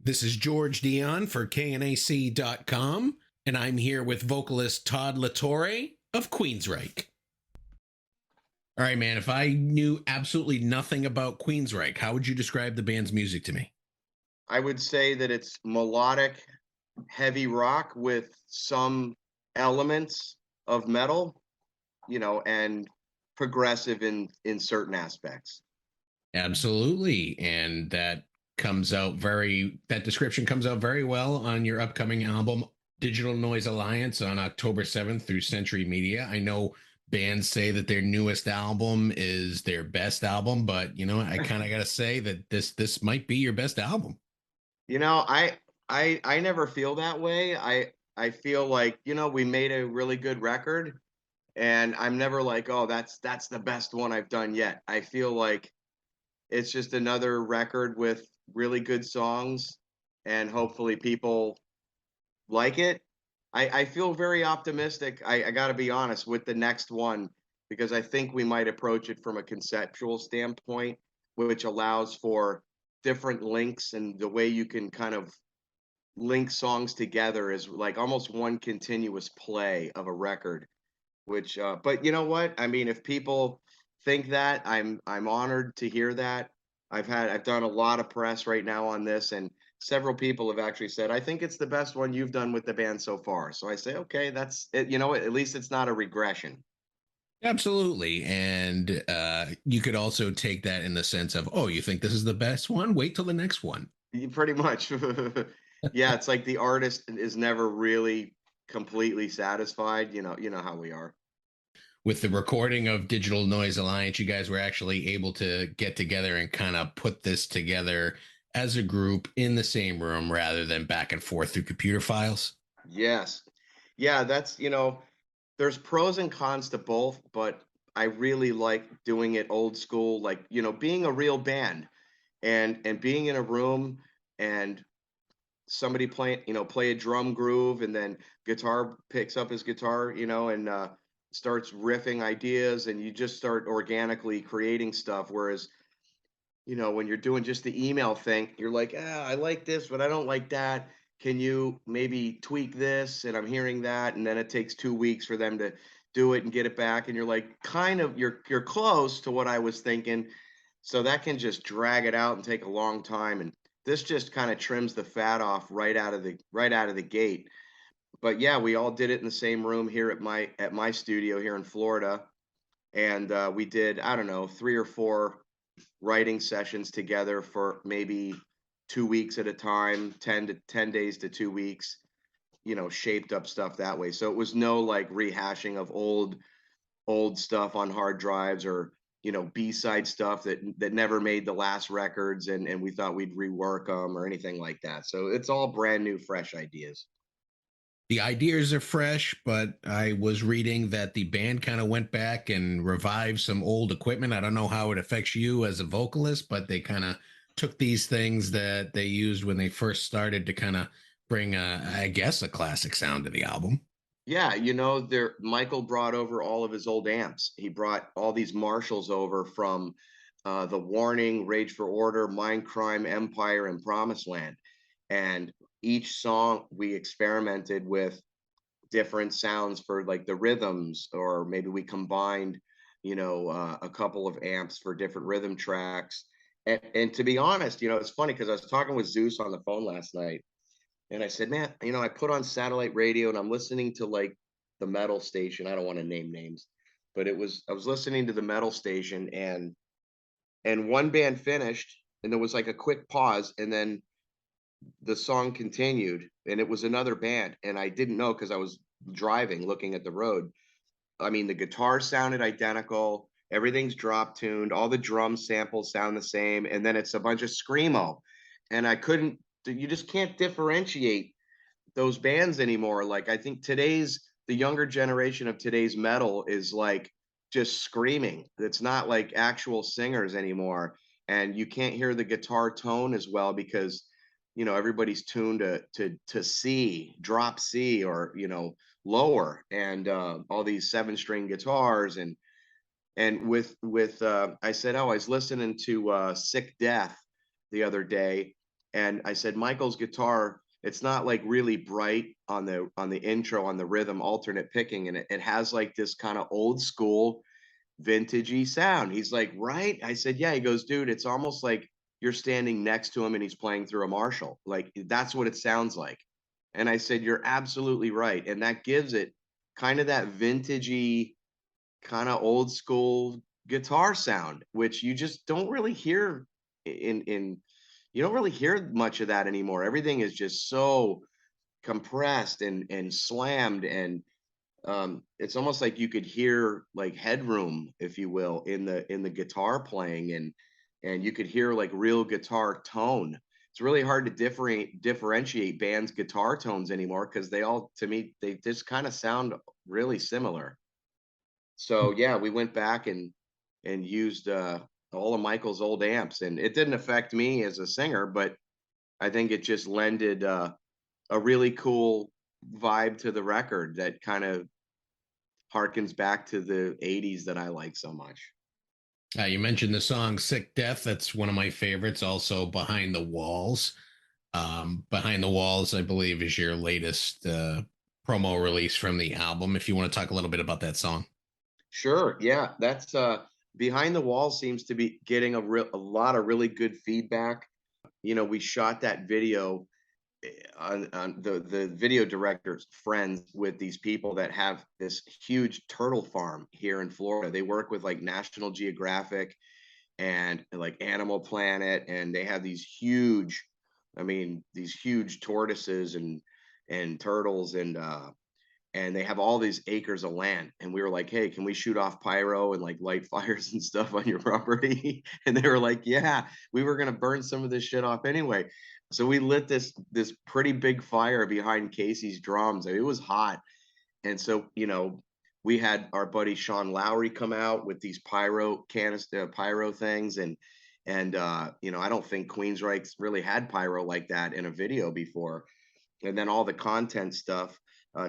This is George Dionne for KNAC.com, and I'm here with vocalist TODD LA TORRE of QUEENSRÿCHE. All right, man, if I knew absolutely nothing about QUEENSRÿCHE, how would you describe the band's music to me? I would say that it's melodic, heavy rock with some elements of metal, and progressive in certain aspects. Absolutely, and that description comes out very well on your upcoming album, Digital Noise Alliance, on October 7th through Century Media. I know bands say that their newest album is their best album, but I kind of got to say that this might be your best album. I never feel that way. I feel like, we made a really good record, and I'm never like, oh, that's the best one I've done yet. I feel like it's just another record with really good songs, and hopefully people like it. I feel very optimistic. I got to be honest with the next one, because I think we might approach it from a conceptual standpoint, which allows for different links, and the way you can kind of link songs together is like almost one continuous play of a record. Which, but you know what? I mean, if people think that, I'm honored to hear that. I've done a lot of press right now on this, and several people have actually said, I think it's the best one you've done with the band so far. So I say, okay, that's it. You know what? At least it's not a regression. Absolutely. And you could also take that in the sense of, oh, you think this is the best one? Wait till the next one. Pretty much. Yeah, it's like the artist is never really completely satisfied. You know how we are. With the recording of Digital Noise Alliance, you guys were actually able to get together and kind of put this together as a group in the same room rather than back and forth through computer files. Yes. Yeah, there's pros and cons to both, but I really like doing it old school, like, being a real band, and being in a room, and somebody play a drum groove, and then guitar picks up his guitar, and starts riffing ideas, and you just start organically creating stuff. Whereas, when you're doing just the email thing, you're like, I like this, but I don't like that. Can you maybe tweak this? And I'm hearing that, and then it takes 2 weeks for them to do it and get it back, and you're like, kind of, you're close to what I was thinking. So that can just drag it out and take a long time. And this just kind of trims the fat off right out of the gate. But yeah, we all did it in the same room here at my studio here in Florida, and we did, I don't know, 3 or 4 writing sessions together for maybe 2 weeks at a time, 10 days to 2 weeks. Shaped up stuff that way. So it was no like rehashing of old stuff on hard drives, or B-side stuff that never made the last records, and we thought we'd rework them or anything like that. So it's all brand new, fresh ideas. The ideas are fresh, but I was reading that the band kind of went back and revived some old equipment. I don't know how it affects you as a vocalist, but they kind of took these things that they used when they first started to kind of bring, I guess, a classic sound to the album. Yeah, Michael brought over all of his old amps. He brought all these Marshalls over from The Warning, Rage for Order, Mind Crime, Empire, and Promised Land. And each song we experimented with different sounds for like the rhythms, or maybe we combined, a couple of amps for different rhythm tracks. And to be honest, it's funny because I was talking with Zuess on the phone last night, and I said, man, I put on satellite radio, and I'm listening to like the metal station. I don't want to name names, but I was listening to the metal station, and one band finished, and there was like a quick pause, and then the song continued, and it was another band, and I didn't know because I was driving looking at the road. I mean, the guitar sounded identical, everything's drop tuned, all the drum samples sound the same, and then it's a bunch of screamo, and I couldn't you just can't differentiate those bands anymore. Like, I think the younger generation of today's metal is like just screaming. It's not like actual singers anymore, and you can't hear the guitar tone as well because everybody's tuned to C, drop C, or lower, and all these 7-string guitars. And with I said, oh, I was listening to Sick Death the other day, And I said, Michael's guitar, it's not like really bright on the intro, on the rhythm, alternate picking, and it has like this kind of old school vintagey sound. He's like, right? I said, yeah. He goes, dude, it's almost like you're standing next to him and he's playing through a Marshall. Like that's what it sounds like. And I said, you're absolutely right. And that gives it kind of that vintagey, kind of old school guitar sound, which you just don't really hear in you don't really hear much of that anymore. Everything is just so compressed and slammed, and it's almost like you could hear like headroom, if you will, in the guitar playing, and you could hear like real guitar tone. It's really hard to differentiate bands' guitar tones anymore because they all, to me, they just kind of sound really similar. So yeah, we went back and used all of Michael's old amps, and it didn't affect me as a singer, but I think it just lended a really cool vibe to the record that kind of harkens back to the 80s that I like so much. You mentioned the song Sick Death. That's one of my favorites. Also, Behind the Walls. Behind the Walls, I believe, is your latest promo release from the album. If you want to talk a little bit about that song. Sure. Yeah, that's Behind the Walls seems to be getting a lot of really good feedback. You know, we shot that video on the video director's friends with these people that have this huge turtle farm here in Florida. They work with like National Geographic and like Animal Planet, and they have these huge, I mean, these huge tortoises and turtles, and they have all these acres of land. And we were like, hey, can we shoot off pyro and like light fires and stuff on your property? And they were like, yeah, we were gonna burn some of this shit off anyway. So we lit this pretty big fire behind Casey's drums. It was hot. And so, you know, we had our buddy Sean Lowry come out with these pyro things, and you know, I don't think Queensryche's really had pyro like that in a video before. And then all the content stuff.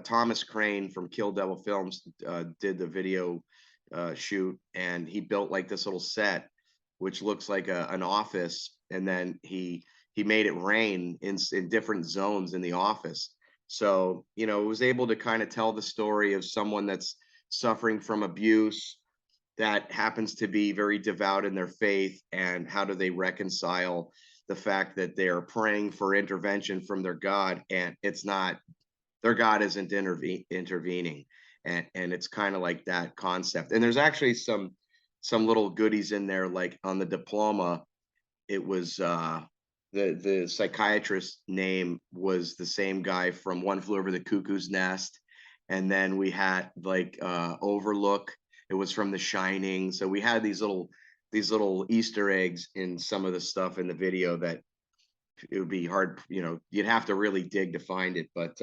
Thomas Crane from Kill Devil Films did the video shoot, and he built like this little set, which looks like an office, and then he made it rain in different zones in the office. So, you know, it was able to kind of tell the story of someone that's suffering from abuse that happens to be very devout in their faith, and how do they reconcile the fact that they're praying for intervention from their God, and it's not, their God isn't intervening. And it's kind of like that concept. And there's actually some little goodies in there, like on the diploma, it was the psychiatrist's name was the same guy from One Flew Over the Cuckoo's Nest. And then we had like Overlook, it was from The Shining. So we had these little Easter eggs in some of the stuff in the video that it would be hard, you know, you'd have to really dig to find it. But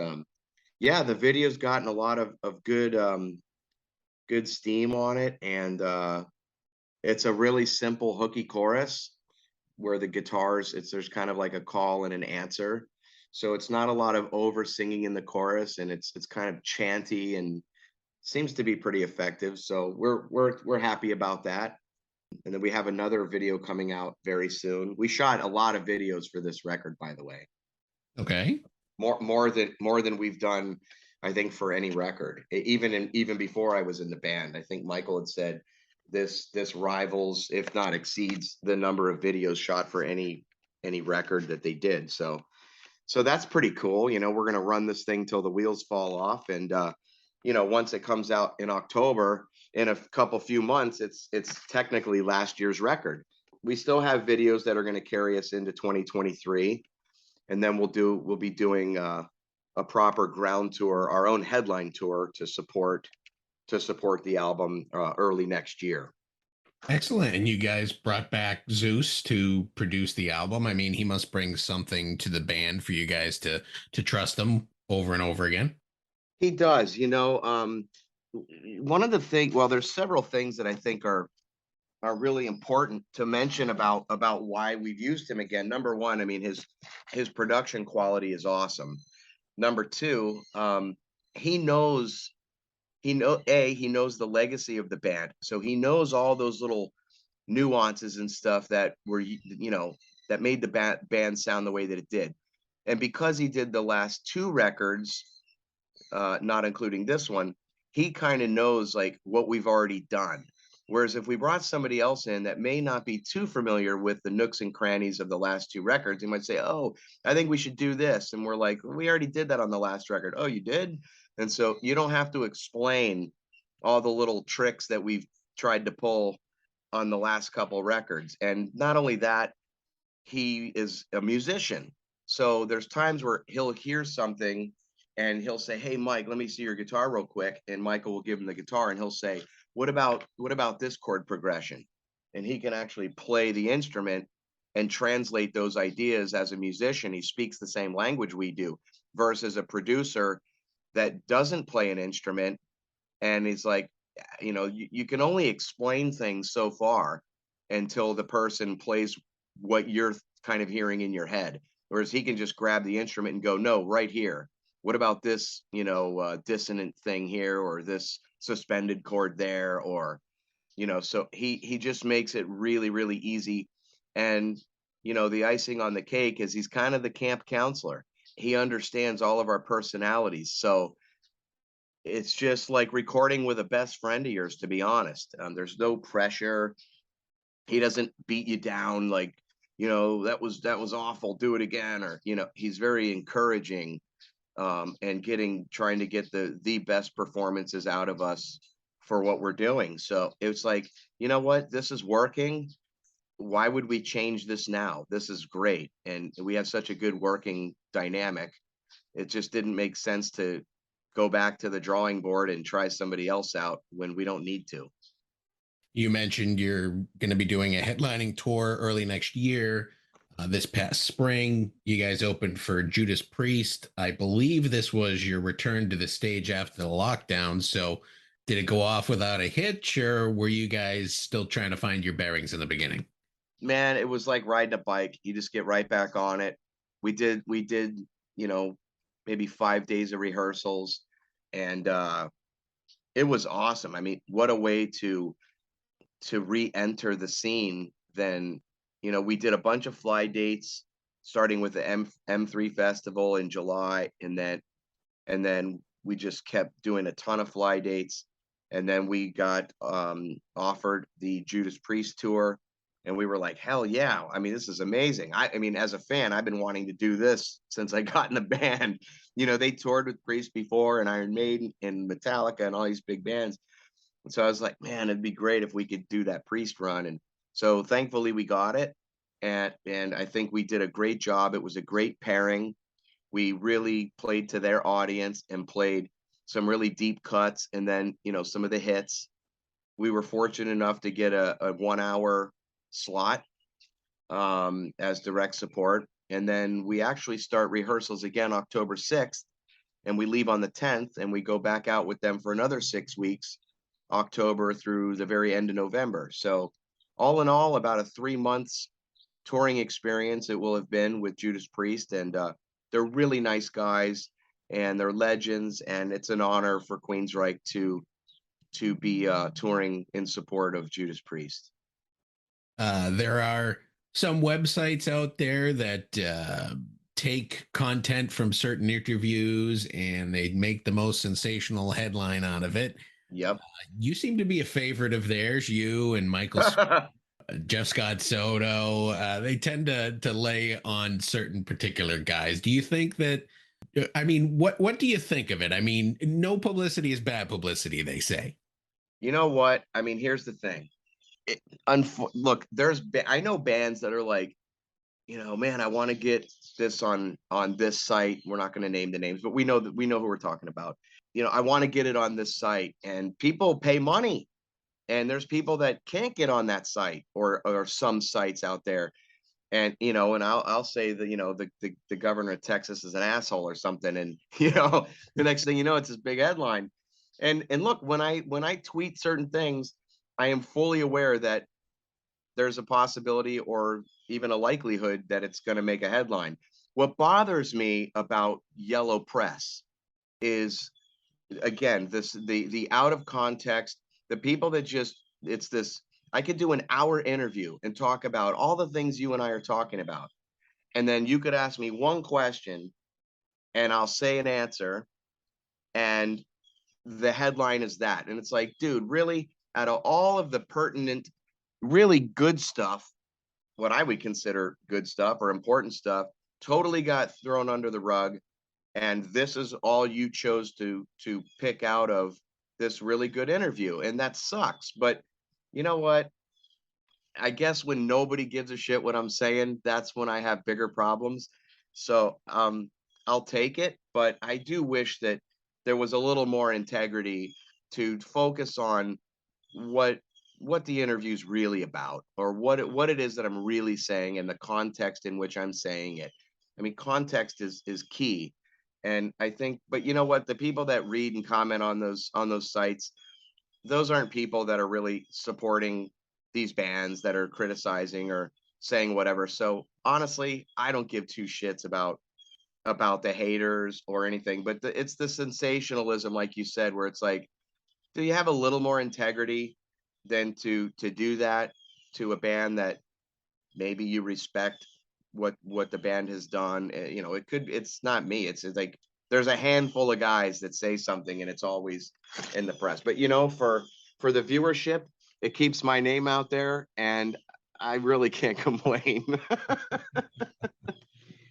yeah, the video's gotten a lot of good steam on it, and it's a really simple hooky chorus where the guitars, there's kind of like a call and an answer. So it's not a lot of over singing in the chorus, and it's kind of chanty and seems to be pretty effective. So we're happy about that. And then we have another video coming out very soon. We shot a lot of videos for this record, by the way. Okay. More than we've done, I think, for any record. Even before I was in the band, I think Michael had said this rivals, if not exceeds, the number of videos shot for any record that they did. So that's pretty cool. You know, we're gonna run this thing till the wheels fall off, and you know, once it comes out in October, in a few months, it's technically last year's record. We still have videos that are going to carry us into 2023, and then we'll be doing a proper ground tour, our own headline tour to support the album early next year. Excellent. And you guys brought back Zuess to produce the album. I mean, he must bring something to the band for you guys to trust him over and over again. He does. You know, one of the things, well, there's several things that I think are really important to mention about why we've used him again. Number one, I mean, his production quality is awesome. Number two, he knows he knows the legacy of the band, so he knows all those little nuances and stuff that were, you know, the band sound the way that it did. And because he did the last 2 records, not including this one, he kind of knows like what we've already done. Whereas if we brought somebody else in that may not be too familiar with the nooks and crannies of the last 2 records, he might say, "Oh, I think we should do this." And we're like, "We already did that on the last record." "Oh, you did?" And so you don't have to explain all the little tricks that we've tried to pull on the last couple records. And not only that, he is a musician. So there's times where he'll hear something and he'll say, "Hey, Mike, let me see your guitar real quick." And Michael will give him the guitar and he'll say, what about this chord progression?" And he can actually play the instrument and translate those ideas as a musician. He speaks the same language we do, versus a producer that doesn't play an instrument. And he's like, you can only explain things so far until the person plays what you're kind of hearing in your head. Whereas he can just grab the instrument and go, "No, right here. What about this, dissonant thing here, or this suspended chord there?" Or, so he just makes it really, really easy. And, the icing on the cake is he's kind of the camp counselor. He understands all of our personalities. So it's just like recording with a best friend of yours, to be honest. There's no pressure. He doesn't beat you down like, that was awful, do it again. Or, he's very encouraging, and trying to get the best performances out of us for what we're doing. So it's like, you know what, this is working. Why would we change this now? This is great. And we have such a good working dynamic. It just didn't make sense to go back to the drawing board and try somebody else out when we don't need to. You mentioned you're going to be doing a headlining tour early next year. This past spring, you guys opened for Judas Priest. I believe this was your return to the stage after the lockdown. So, did it go off without a hitch, or were you guys still trying to find your bearings in the beginning? Man, it was like riding a bike. You just get right back on it. We did, maybe 5 days of rehearsals, and it was awesome. I mean, what a way to re-enter the scene. Then, we did a bunch of fly dates, starting with the M3 festival in July, and then we just kept doing a ton of fly dates. And then we got offered the Judas Priest tour, and we were like, "Hell yeah." I mean, this is amazing. I mean, as a fan, I've been wanting to do this since I got in the band. They toured with Priest before, and Iron Maiden and Metallica and all these big bands. And so I was like, "Man, it'd be great if we could do that Priest run." And so thankfully we got it. And I think we did a great job. It was a great pairing. We really played to their audience and played some really deep cuts, and then, some of the hits. We were fortunate enough to get a 1 hour slot, as direct support. And then we actually start rehearsals again October 6th, and we leave on the 10th, and we go back out with them for another 6 weeks, October through the very end of November. So all in all, about a 3 months touring experience it will have been with Judas Priest. And they're really nice guys, and they're legends, and it's an honor for Queensryche to be touring in support of Judas Priest. There are some websites out there that take content from certain interviews and they make the most sensational headline out of it. Yep. You seem to be a favorite of theirs. You and Michael, Jeff Scott Soto, they tend to lay on certain particular guys. Do you think that? I mean, what do you think of it? I mean, no publicity is bad publicity, they say. You know what? I mean, here's the thing. Look, I know bands that are like, "Man, I want to get this on this site." We're not going to name the names, but we know who we're talking about. "I want to get it on this site," and people pay money. And there's people that can't get on that site, or some sites out there. And, and I'll say that, the governor of Texas is an asshole or something. And, the next thing you know, it's this big headline. And look, when I tweet certain things, I am fully aware that there's a possibility or even a likelihood that it's going to make a headline. What bothers me about yellow press is, again, the out of context, the people that just, it's this I could do an hour interview and talk about all the things you and I are talking about. And then you could ask me one question and I'll say an answer. And the headline is that. And it's like, dude, really, out of all of the pertinent, really good stuff, what I would consider good stuff or important stuff, totally got thrown under the rug. And this is all you chose to pick out of this really good interview. And that sucks. But you know what? I guess when nobody gives a shit what I'm saying, that's when I have bigger problems. So I'll take it, but I do wish that there was a little more integrity to focus on what what the interview's really about, or what it is that I'm really saying and the context in which I'm saying it. I mean, context is key. And I think, but you know what? The people that read and comment on those sites, those aren't people that are really supporting these bands that are criticizing or saying whatever. So honestly, I don't give two shits about the haters or anything, but it's the sensationalism, like you said, where it's like, do you have a little more integrity than to do that to a band that maybe you respect what the band has done? You know, it's not me. It's like there's a handful of guys that say something and it's always in the press. But you know, for the viewership, it keeps my name out there, and I really can't complain.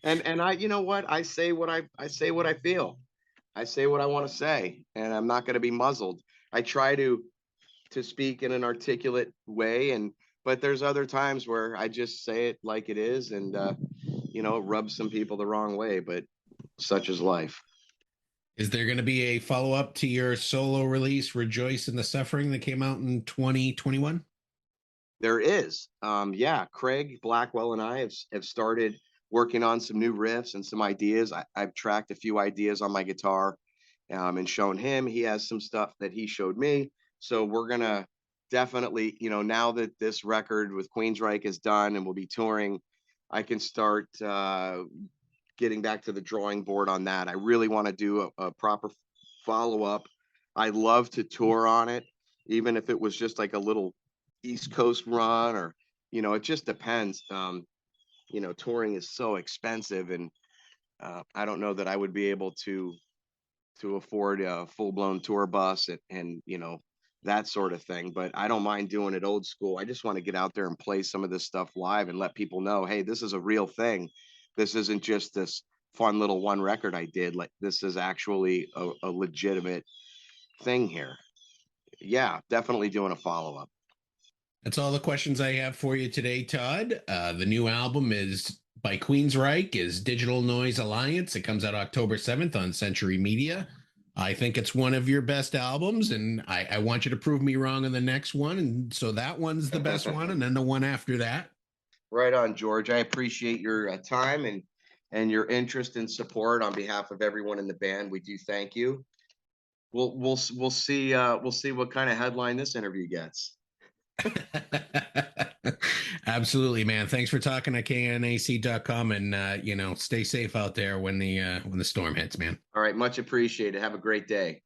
And I, you know what? I say what I feel. I say what I want to say, and I'm not going to be muzzled. I try to speak in an articulate way, and but there's other times where I just say it like it is, and you know, it rubs some people the wrong way, but such is life. Is there going to be a follow up to your solo release, Rejoice in the Suffering, that came out in 2021? There is. Yeah, Craig Blackwell and I have started working on some new riffs and some ideas. I've tracked a few ideas on my guitar and shown him. He has some stuff that he showed me. So we're going to definitely, you know, now that this record with Queensryche is done and we'll be touring, I can start getting back to the drawing board on that. I really want to do a proper follow up. I love to tour on it, even if it was just like a little East Coast run, or you know, it just depends. You know, touring is so expensive, and I don't know that I would be able to afford a full blown tour bus and you know, that sort of thing. But I don't mind doing it old school. I just want to get out there and play some of this stuff live and let people know, hey, this is a real thing. This isn't just this fun little one record I did. Like, this is actually a legitimate thing here. Yeah, definitely doing a follow up. That's all the questions I have for you today, Todd. The new album is by Queensryche, is Digital Noise Alliance. It comes out October 7th on Century Media. I think it's one of your best albums, and I want you to prove me wrong on the next one. And so that one's the best one, and then the one after that. Right on, George. I appreciate your time and your interest and support on behalf of everyone in the band. We do thank you. We'll see what kind of headline this interview gets. Absolutely, man. Thanks for talking to knac.com, and you know, stay safe out there when the storm hits, man. All right, much appreciated. Have a great day.